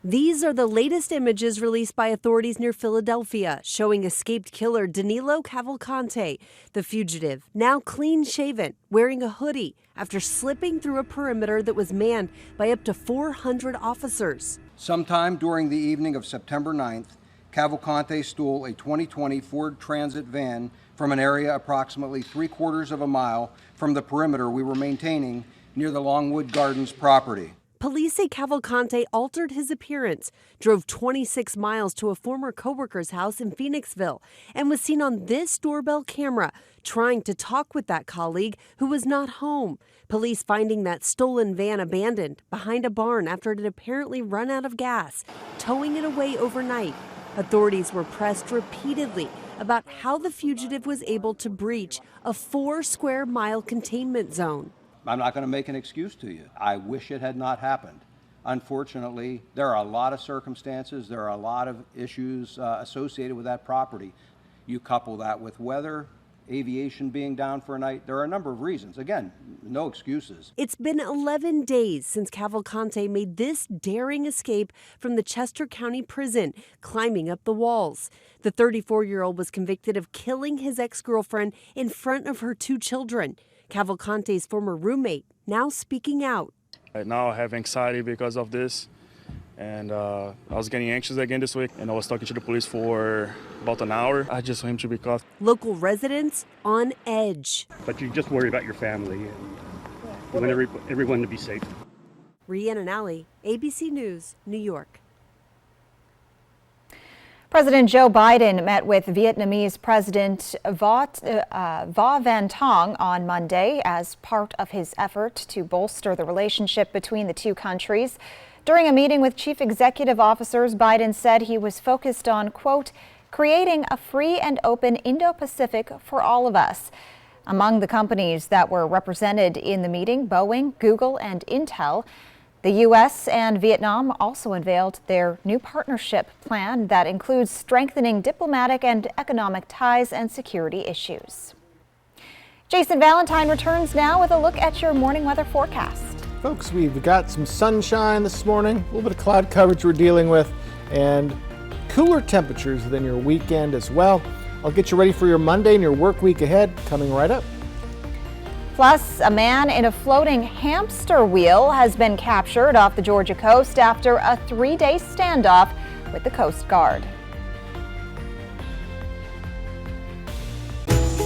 These are the latest images released by authorities near Philadelphia, showing escaped killer Danilo Cavalcante, the fugitive, now clean-shaven, wearing a hoodie after slipping through a perimeter that was manned by up to 400 officers. Sometime during the evening of September 9th, Cavalcante stole a 2020 Ford Transit van from an area approximately 3/4 of a mile from the perimeter we were maintaining near the Longwood Gardens property. Police say Cavalcante altered his appearance, drove 26 miles to a former coworker's house in Phoenixville, and was seen on this doorbell camera trying to talk with that colleague who was not home. Police finding that stolen van abandoned behind a barn after it had apparently run out of gas, towing it away overnight. Authorities were pressed repeatedly about how the fugitive was able to breach a 4-square-mile containment zone. I'm not going to make an excuse to you. I wish it had not happened. Unfortunately, there are a lot of circumstances, there are a lot of issues associated with that property. You couple that with weather, aviation being down for a night. There are a number of reasons. Again, no excuses. It's been 11 days since Cavalcante made this daring escape from the Chester County Prison, climbing up the walls. The 34-year-old was convicted of killing his ex-girlfriend in front of her 2 children. Cavalcante's former roommate now speaking out. Right now I have anxiety because of this, and I was getting anxious again this week, and I was talking to the police for about an hour. I just want him to be caught. Local residents on edge. But you just worry about your family and you want everyone to be safe. Rhiannon Alley, ABC News, New York. President Joe Biden met with Vietnamese President Vo Van Tong on Monday as part of his effort to bolster the relationship between the two countries. During a meeting with chief executive officers, Biden said he was focused on, quote, creating a free and open Indo-Pacific for all of us. Among the companies that were represented in the meeting, Boeing, Google, and Intel. The U.S. and Vietnam also unveiled their new partnership plan that includes strengthening diplomatic and economic ties and security issues. Jason Valentine returns now with a look at your morning weather forecast. Folks, we've got some sunshine this morning, a little bit of cloud coverage we're dealing with, and cooler temperatures than your weekend as well. I'll get you ready for your Monday and your work week ahead, coming right up. Plus, a man in a floating hamster wheel has been captured off the Georgia coast after a 3-day standoff with the Coast Guard.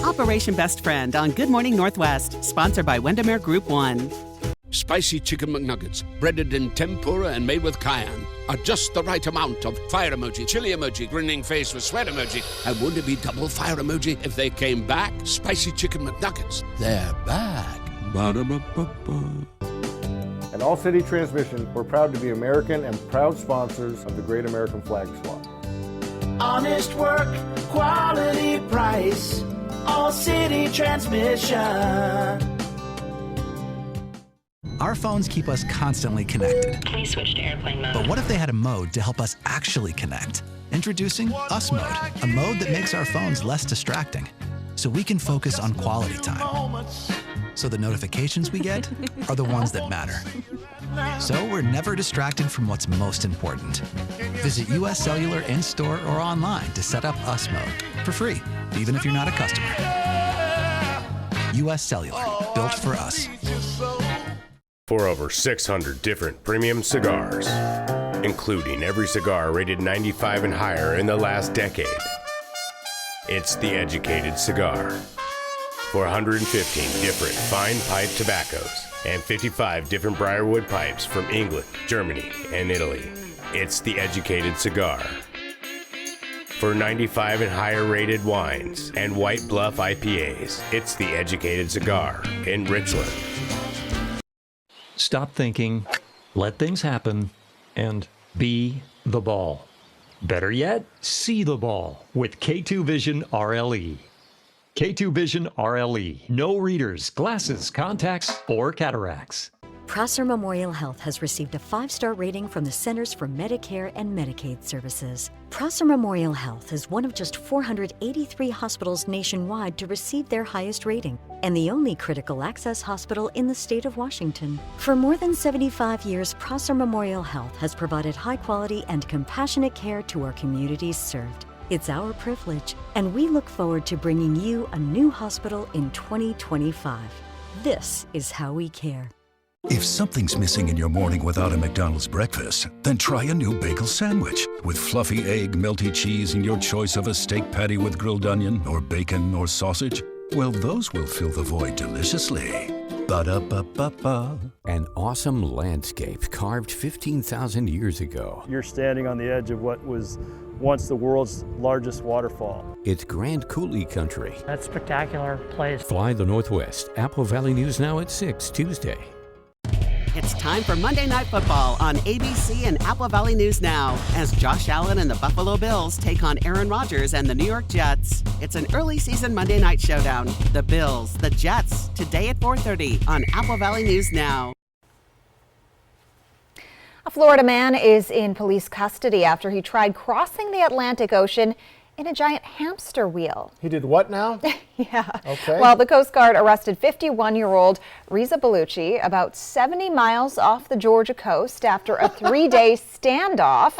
Operation Best Friend on Good Morning Northwest, sponsored by Windermere Group 1. Spicy Chicken McNuggets, breaded in tempura and made with cayenne, are just the right amount of fire emoji, chili emoji, grinning face with sweat emoji, and wouldn't it be double fire emoji if they came back? Spicy Chicken McNuggets, they're back. Ba-da-ba-ba-ba. At All City Transmission, we're proud to be American and proud sponsors of the Great American Flag Swap. Honest work, quality price, All City Transmission. Our phones keep us constantly connected. Please switch to airplane mode. But what if they had a mode to help us actually connect? Introducing Us Mode, a mode that makes our phones less distracting, so we can focus on quality time. So the notifications we get are the ones that matter. So we're never distracted from what's most important. Visit US Cellular in-store or online to set up Us Mode for free, even if you're not a customer. US Cellular, built for us. For over 600 different premium cigars, including every cigar rated 95 and higher in the last decade. It's The Educated Cigar. For 115 different fine pipe tobaccos and 55 different Briarwood pipes from England, Germany, and Italy. It's The Educated Cigar. For 95 and higher rated wines and White Bluff IPAs, it's The Educated Cigar in Richland. Stop thinking, let things happen, and be the ball. Better yet, see the ball with K2 Vision RLE. K2 Vision RLE. No readers, glasses, contacts, or cataracts. Prosser Memorial Health has received a 5-star rating from the Centers for Medicare and Medicaid Services. Prosser Memorial Health is one of just 483 hospitals nationwide to receive their highest rating, and the only critical access hospital in the state of Washington. For more than 75 years, Prosser Memorial Health has provided high-quality and compassionate care to our communities served. It's our privilege, and we look forward to bringing you a new hospital in 2025. This is how we care. If something's missing in your morning without a McDonald's breakfast, then try a new bagel sandwich. With fluffy egg, melty cheese, and your choice of a steak patty with grilled onion, or bacon, or sausage, well, those will fill the void deliciously. Ba-da-ba-ba-ba. An awesome landscape carved 15,000 years ago. You're standing on the edge of what was once the world's largest waterfall. It's Grand Coulee country. That's a spectacular place. Fly the Northwest. Apple Valley News Now at 6 Tuesday. It's time for Monday Night Football on ABC and Apple Valley News Now as Josh Allen and the Buffalo Bills take on Aaron Rodgers and the New York Jets. It's an early season Monday night showdown. The Bills, the Jets, today at 4:30 on Apple Valley News Now. A Florida man is in police custody after he tried crossing the Atlantic Ocean in a giant hamster wheel. He did what now? Yeah. Okay. Well, the Coast Guard arrested 51-year-old Reza Bellucci about 70 miles off the Georgia coast after a 3-day standoff.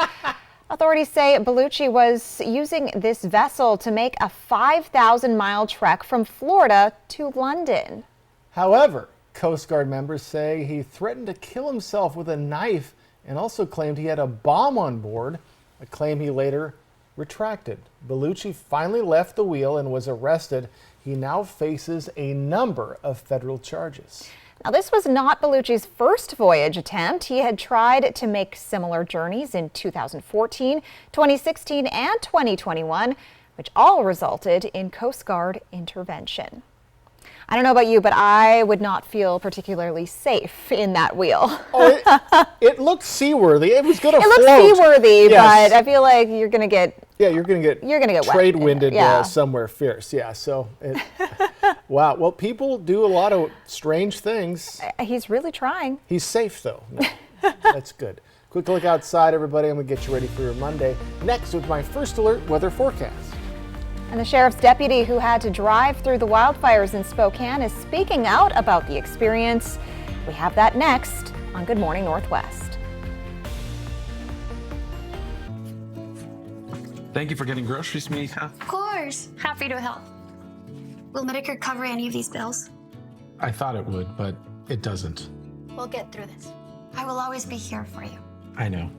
Authorities say Bellucci was using this vessel to make a 5,000-mile trek from Florida to London. However, Coast Guard members say he threatened to kill himself with a knife and also claimed he had a bomb on board, a claim he later retracted. Bellucci finally left the wheel and was arrested. He now faces a number of federal charges. Now, this was not Bellucci's first voyage attempt. He had tried to make similar journeys in 2014, 2016, and 2021, which all resulted in Coast Guard intervention. I don't know about you, but I would not feel particularly safe in that wheel. It looked seaworthy. It was going to float. It looks seaworthy, yes. But I feel like you're going to get trade winded yeah. Somewhere fierce. Yeah. So, wow. Well, people do a lot of strange things. He's really trying. He's safe though. No, that's good. Quick look outside, everybody. I'm going to get you ready for your Monday. Next with my first alert weather forecast. And the sheriff's deputy who had to drive through the wildfires in Spokane is speaking out about the experience. We have that next on Good Morning Northwest. Thank you for getting groceries, Mika. Of course. Happy to help. Will Medicare cover any of these bills? I thought it would, but it doesn't. We'll get through this. I will always be here for you. I know.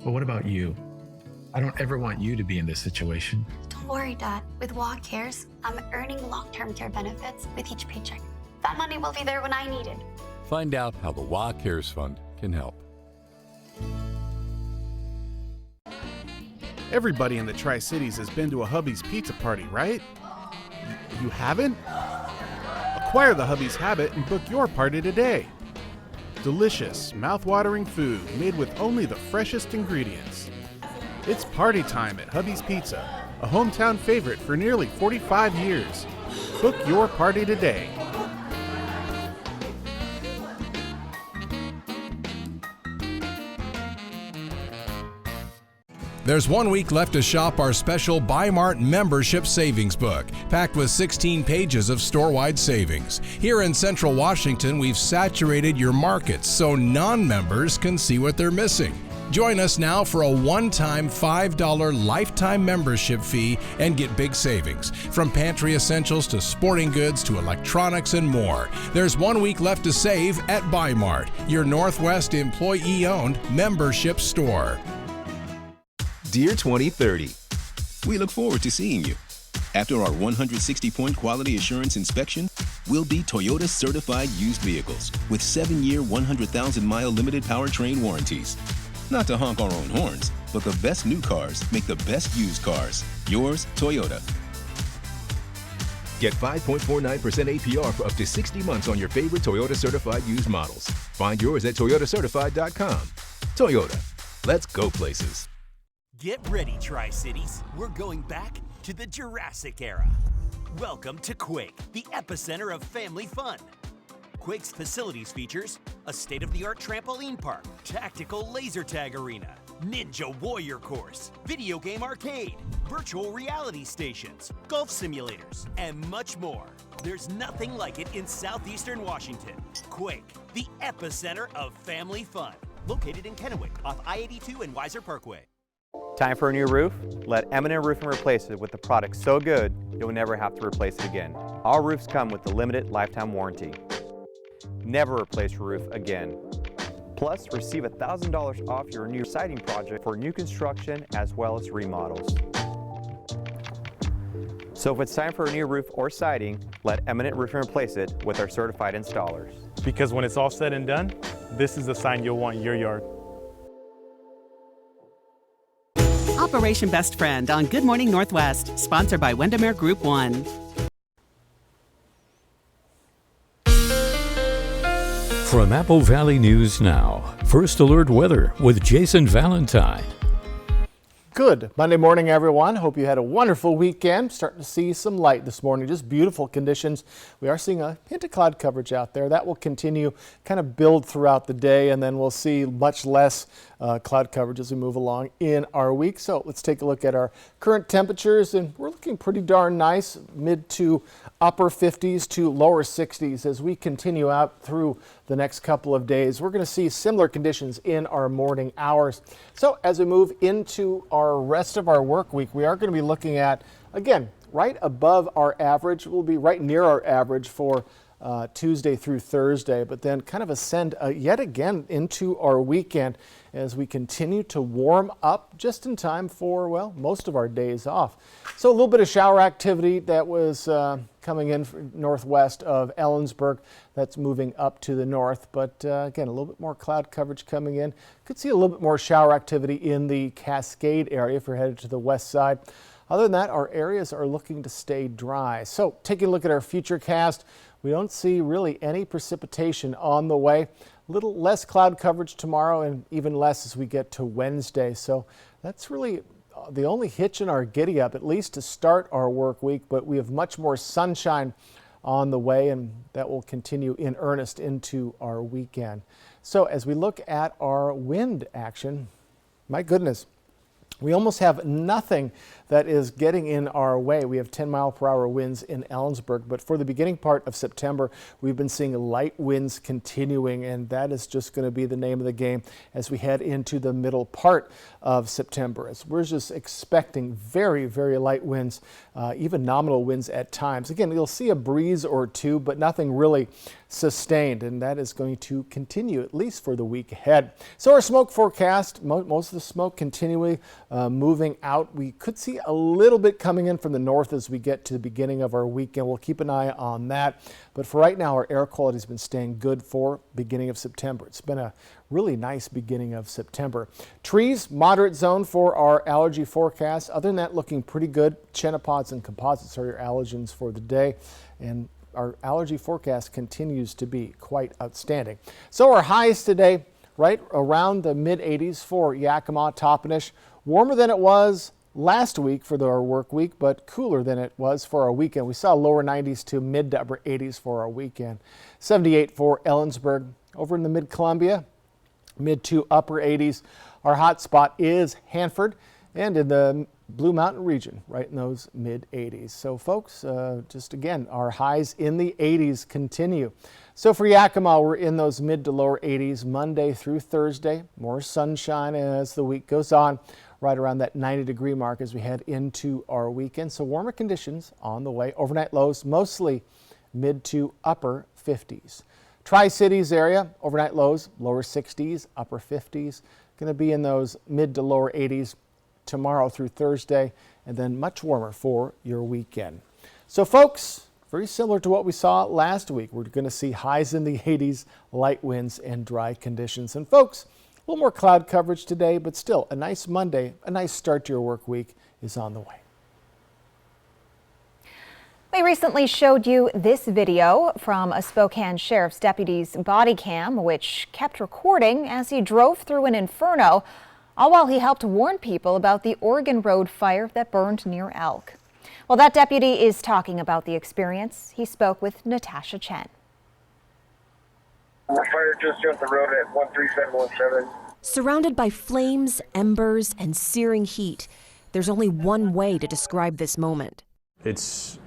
But what about you? I don't ever want you to be in this situation. Don't worry, Dad. With WA Cares, I'm earning long-term care benefits with each paycheck. That money will be there when I need it. Find out how the WA Cares Fund can help. Everybody in the Tri-Cities has been to a Hubby's Pizza Party, right? You haven't? Acquire the Hubby's Habit and book your party today. Delicious, mouth-watering food made with only the freshest ingredients. It's party time at Hubby's Pizza, a hometown favorite for nearly 45 years. Book your party today. There's 1 week left to shop our special Bi-Mart membership savings book, packed with 16 pages of store-wide savings. Here in Central Washington, we've saturated your markets so non-members can see what they're missing. Join us now for a one-time $5 lifetime membership fee and get big savings. From pantry essentials to sporting goods to electronics and more. There's 1 week left to save at Bi-Mart, your Northwest employee-owned membership store. Dear 2030, we look forward to seeing you. After our 160-point quality assurance inspection, we'll be Toyota certified used vehicles with 7-year, 100,000-mile limited powertrain warranties. Not to honk our own horns, but the best new cars make the best used cars. Yours, Toyota. Get 5.49% APR for up to 60 months on your favorite Toyota certified used models. Find yours at toyotacertified.com. Toyota, let's go places. Get ready, Tri-Cities. We're going back to the Jurassic era. Welcome to Quake, the epicenter of family fun. Quake's facilities features a state-of-the-art trampoline park, tactical laser tag arena, ninja warrior course, video game arcade, virtual reality stations, golf simulators, and much more. There's nothing like it in southeastern Washington. Quake, the epicenter of family fun. Located in Kennewick off I-82 and Weiser Parkway. Time for a new roof? Let M&M Roofing replace it with a product so good you'll never have to replace it again. Our roofs come with the limited lifetime warranty. Never replace your roof again. Plus, receive $1,000 off your new siding project for new construction as well as remodels. So if it's time for a new roof or siding, let Eminent Roofing replace it with our certified installers. Because when it's all said and done, this is the sign you'll want in your yard. Operation Best Friend on Good Morning Northwest, sponsored by Windermere Group 1. From Apple Valley News Now, First Alert Weather with Jason Valentine. Good Monday morning, everyone. Hope you had a wonderful weekend. Starting to see some light this morning. Just beautiful conditions. We are seeing a hint of cloud coverage out there. That will continue, kind of build throughout the day, and then we'll see much less cloud coverage as we move along in our week. So let's take a look at our current temperatures, and we're looking pretty darn nice, mid to upper 50s to lower 60s as we continue out through the next couple of days. We're going to see similar conditions in our morning hours. So as we move into our rest of our work week, we are going to be looking at, again, right above our average. We'll be right near our average for Tuesday through Thursday, but then kind of ascend yet again into our weekend as we continue to warm up just in time for, well, most of our days off. So a little bit of shower activity that was coming in from northwest of Ellensburg. That's moving up to the north, but again, a little bit more cloud coverage coming in. Could see a little bit more shower activity in the Cascade area if you're headed to the west side. Other than that, our areas are looking to stay dry. So taking a look at our futurecast, we don't see really any precipitation on the way. A little less cloud coverage tomorrow and even less as we get to Wednesday. So that's really the only hitch in our giddy up, at least to start our work week, but we have much more sunshine on the way, and that will continue in earnest into our weekend. So as we look at our wind action, my goodness, we almost have nothing that is getting in our way. We have 10-mile-per-hour winds in Ellensburg, but for the beginning part of September, we've been seeing light winds continuing, and that is just going to be the name of the game as we head into the middle part of September. As we're just expecting very, very light winds, even nominal winds at times. Again, you'll see a breeze or two, but nothing really sustained, and that is going to continue at least for the week ahead. So our smoke forecast, most of the smoke continually moving out. We could see a little bit coming in from the north as we get to the beginning of our weekend. We'll keep an eye on that. But for right now, our air quality has been staying good for beginning of September. It's been a really nice beginning of September. Trees, moderate zone for our allergy forecast. Other than that, looking pretty good. Chenopod's and composites are your allergens for the day. And our allergy forecast continues to be quite outstanding. So our highs today, right around the mid-80s for Yakima, Toppenish. Warmer than it was last week for our work week, but cooler than it was for our weekend. We saw lower 90s to mid to upper 80s for our weekend. 78 for Ellensburg. Over in the mid-Columbia, mid to upper 80s. Our hot spot is Hanford, and in the Blue Mountain region, right in those mid-80s. So folks, just again, our highs in the 80s continue. So for Yakima, we're in those mid to lower 80s Monday through Thursday. More sunshine as the week goes on, right around that 90-degree mark as we head into our weekend. So warmer conditions on the way. Overnight lows mostly mid to upper 50s. Tri-Cities area, overnight lows, lower 60s, upper 50s. Going to be in those mid to lower 80s tomorrow through Thursday, and then much warmer for your weekend. So folks, very similar to what we saw last week. We're going to see highs in the 80s, light winds and dry conditions. And folks, a little more cloud coverage today, but still a nice Monday, a nice start to your work week is on the way. We recently showed you this video from a Spokane Sheriff's deputy's body cam, which kept recording as he drove through an inferno, all while he helped warn people about the Oregon Road fire that burned near Elk. Well, that deputy is talking about the experience. He spoke with Natasha Chen. The fire just jumped the road at 13717. Surrounded by flames, embers, and searing heat, there's only one way to describe this moment. It's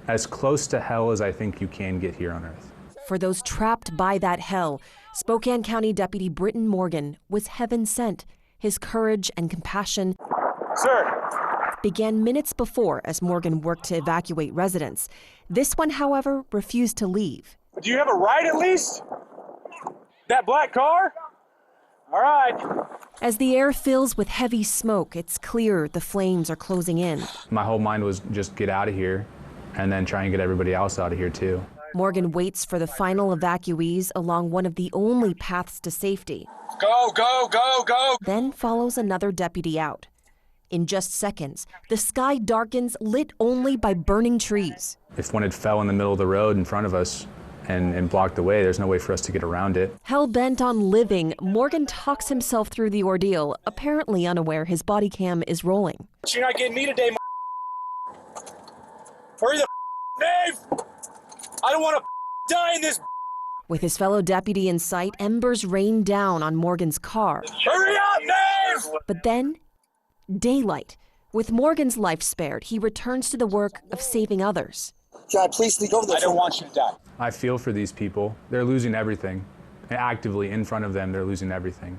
as close to hell as I think you can get here on Earth. For those trapped by that hell, Spokane County Deputy Britton Morgan was heaven sent. His courage and compassion began minutes before as Morgan worked to evacuate residents. This one, however, refused to leave. Do you have a ride at least? That black car? All right. As the air fills with heavy smoke, it's clear the flames are closing in. My whole mind was just get out of here and then try and get everybody else out of here too. Morgan waits for the final evacuees along one of the only paths to safety. Go, go, go, go! Then follows another deputy out. In just seconds, the sky darkens, lit only by burning trees. If one had fell in the middle of the road in front of us and blocked the way, there's no way for us to get around it. Hell-bent on living, Morgan talks himself through the ordeal, apparently unaware his body cam is rolling. You're not getting me today, hurry the Dave! I don't want to die in this. With his fellow deputy in sight, embers rain down on Morgan's car. Hurry up, Dave! But then, daylight. With Morgan's life spared, he returns to the work of saving others. God, please sneak over there. I don't want you to die. I feel for these people. They're losing everything. Actively in front of them, they're losing everything.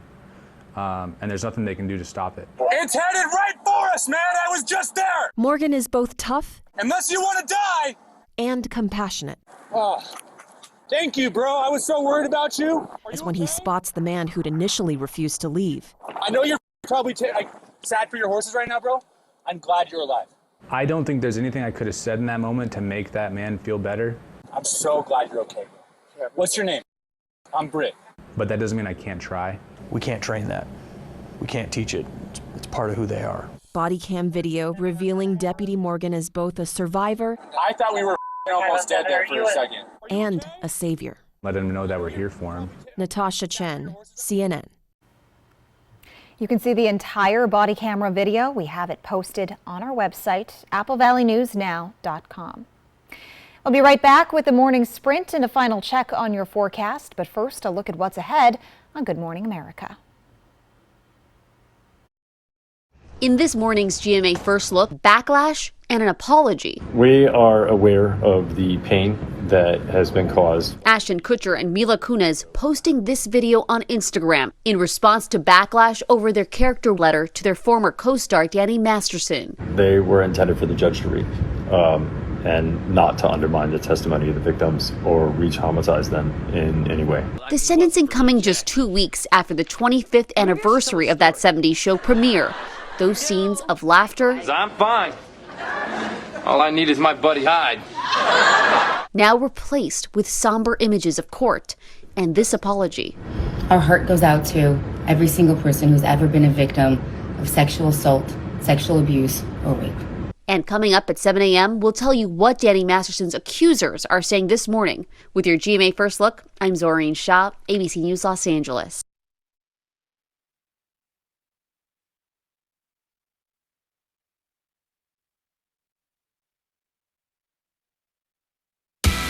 And there's nothing they can do to stop it. It's headed right for us, man! I was just there! Morgan is both tough... Unless you want to die! ...and compassionate. Oh, thank you, bro. I was so worried about you. As when he spots the man who'd initially refused to leave. I know you're probably sad for your horses right now, bro. I'm glad you're alive. I don't think there's anything I could have said in that moment to make that man feel better. I'm so glad you're okay, bro. What's your name? I'm Britt. But that doesn't mean I can't try. We can't train that. We can't teach it. It's part of who they are. Body cam video revealing Deputy Morgan as both a survivor... I thought we were almost dead there for a second. ...and a savior. Let him know that we're here for him. Natasha Chen, CNN. You can see the entire body camera video. We have it posted on our website, applevalleyNewsNow.com. We'll be right back with the morning sprint and a final check on your forecast. But first, a look at what's ahead on Good Morning America. In this morning's GMA First Look, backlash and an apology. We are aware of the pain that has been caused. Ashton Kutcher and Mila Kunis posting this video on Instagram in response to backlash over their character letter to their former co-star Danny Masterson. They were intended for the judge to read and not to undermine the testimony of the victims or re-traumatize them in any way. The sentencing coming just 2 weeks after the 25th anniversary of that 70s show premiere. Those scenes of laughter. I'm fine. All I need is my buddy Hyde. Now replaced with somber images of court and this apology. Our heart goes out to every single person who's ever been a victim of sexual assault, sexual abuse, or rape. And coming up at 7 a.m., we'll tell you what Danny Masterson's accusers are saying this morning. With your GMA First Look, I'm Zoreen Shah, ABC News Los Angeles.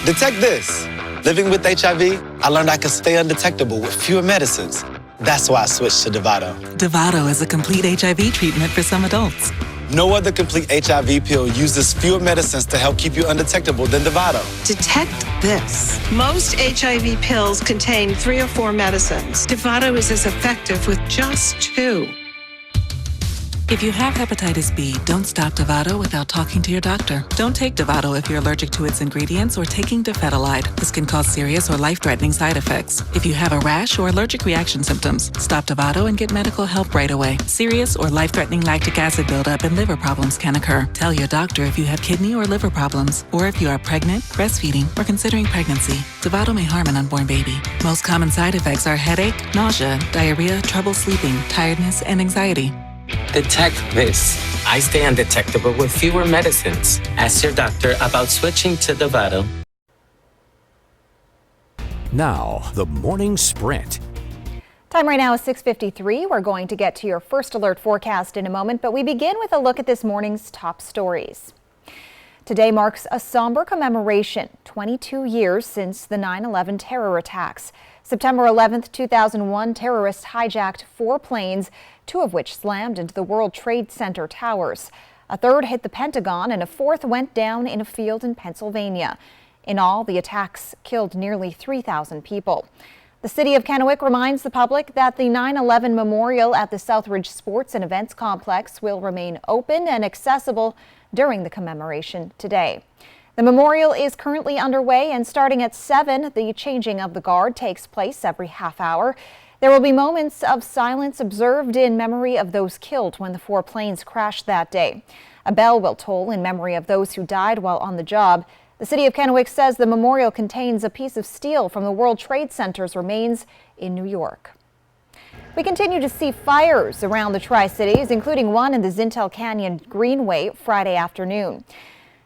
Detect this. Living with HIV, I learned I could stay undetectable with fewer medicines. That's why I switched to Dovato. Dovato is a complete HIV treatment for some adults. No other complete HIV pill uses fewer medicines to help keep you undetectable than Dovato. Detect this. Most HIV pills contain 3 or 4 medicines. Dovato is as effective with just 2. If you have hepatitis B, don't stop Dovato without talking to your doctor. Don't take Dovato if you're allergic to its ingredients or taking dofetilide. This can cause serious or life-threatening side effects. If you have a rash or allergic reaction symptoms, stop Dovato and get medical help right away. Serious or life-threatening lactic acid buildup and liver problems can occur. Tell your doctor if you have kidney or liver problems, or if you are pregnant, breastfeeding, or considering pregnancy. Dovato may harm an unborn baby. Most common side effects are headache, nausea, diarrhea, trouble sleeping, tiredness, and anxiety. Detect this. I stay undetectable with fewer medicines. Ask your doctor about switching to Dovato. Now, the morning sprint. Time right now is 6:53. We're going to get to your first alert forecast in a moment, but we begin with a look at this morning's top stories. Today marks a somber commemoration, 22 years since the 9/11 terror attacks. September 11th, 2001, terrorists hijacked 4 planes, 2 of which slammed into the World Trade Center towers. A third hit the Pentagon and a fourth went down in a field in Pennsylvania. In all, the attacks killed nearly 3,000 people. The city of Kennewick reminds the public that the 9/11 memorial at the Southridge Sports and Events Complex will remain open and accessible during the commemoration today. The memorial is currently underway, and starting at 7, the changing of the guard takes place every half hour. There will be moments of silence observed in memory of those killed when the 4 planes crashed that day. A bell will toll in memory of those who died while on the job. The city of Kennewick says the memorial contains a piece of steel from the World Trade Center's remains in New York. We continue to see fires around the Tri-Cities, including one in the Zintel Canyon Greenway Friday afternoon.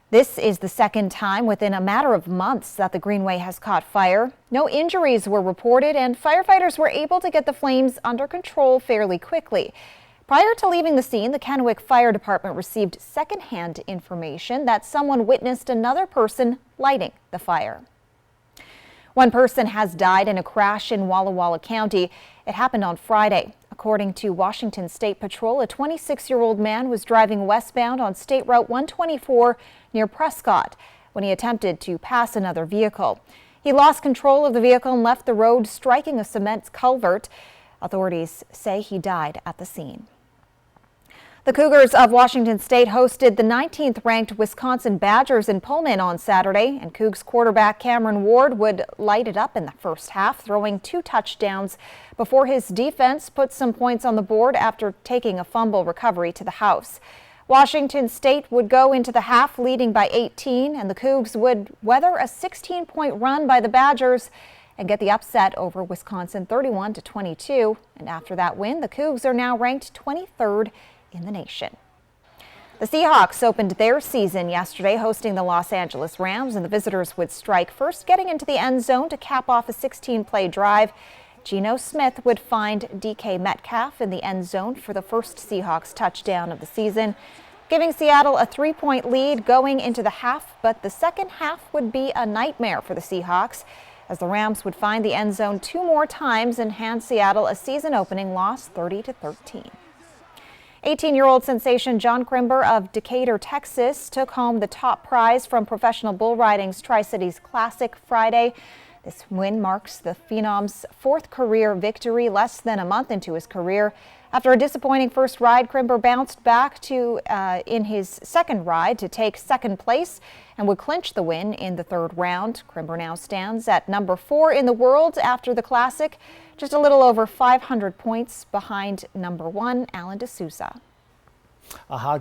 This is the second time within a matter of months that the Greenway has caught fire. No injuries were reported, and firefighters were able to get the flames under control fairly quickly. Prior to leaving the scene, the Kennewick Fire Department received secondhand information that someone witnessed another person lighting the fire. One person has died in a crash in Walla Walla County. It happened on Friday. According to Washington State Patrol, a 26-year-old man was driving westbound on State Route 124 near Prescott when he attempted to pass another vehicle. He lost control of the vehicle and left the road, striking a cement culvert. Authorities say he died at the scene. The Cougars of Washington State hosted the 19th-ranked Wisconsin Badgers in Pullman on Saturday, and Cougs quarterback Cameron Ward would light it up in the first half, throwing 2 touchdowns before his defense put some points on the board after taking a fumble recovery to the house. Washington State would go into the half leading by 18, and the Cougs would weather a 16-point run by the Badgers and get the upset over Wisconsin 31-22. And after that win, the Cougs are now ranked 23rd in the nation. The Seahawks opened their season yesterday hosting the Los Angeles Rams, and the visitors would strike first, getting into the end zone to cap off a 16-play drive. Geno Smith would find DK Metcalf in the end zone for the first Seahawks touchdown of the season, giving Seattle a 3-point lead going into the half, but the second half would be a nightmare for the Seahawks as the Rams would find the end zone 2 more times and hand Seattle a season-opening loss 30-13. 18-year-old sensation John Crimber of Decatur, Texas, took home the top prize from professional bull riding's Tri-Cities Classic Friday. This win marks the Phenom's 4th career victory less than a month into his career. After a disappointing first ride, Crimber bounced back in his second ride to take second place and would clinch the win in the 3rd round. Crimber now stands at number 4 in the world after the Classic, just a little over 500 points behind number 1, Alan D'Souza.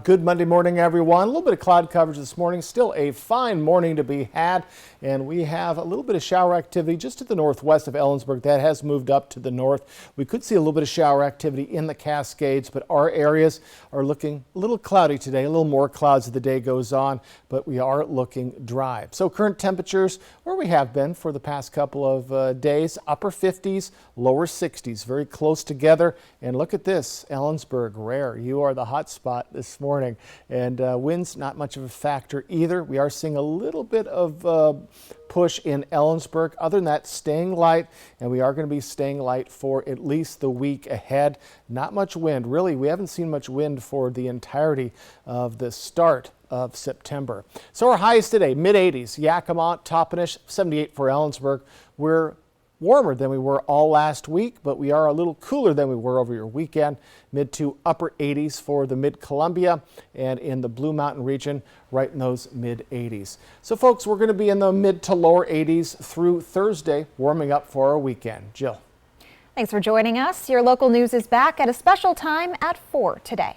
Good Monday morning, everyone. A little bit of cloud coverage this morning. Still a fine morning to be had, and we have a little bit of shower activity just to the northwest of Ellensburg. That has moved up to the north. We could see a little bit of shower activity in the Cascades, but our areas are looking a little cloudy today, a little more clouds as the day goes on, but we are looking dry. So current temperatures where we have been for the past couple of days, upper 50s, lower 60s, very close together. And look at this, Ellensburg, rare. You are the hot spot this morning, and winds not much of a factor either. We are seeing a little bit of push in Ellensburg. Other than that, staying light, and we are going to be staying light for at least the week ahead. Not much wind. Really, we haven't seen much wind for the entirety of the start of September. So our highs today, mid-80s, Yakima, Toppenish, 78 for Ellensburg. We're warmer than we were all last week, but we are a little cooler than we were over your weekend. Mid to upper 80s for the Mid-Columbia, and in the Blue Mountain region, right in those mid-80s. So folks, we're going to be in the mid to lower 80s through Thursday, warming up for our weekend. Jill. Thanks for joining us. Your local news is back at a special time at 4 today.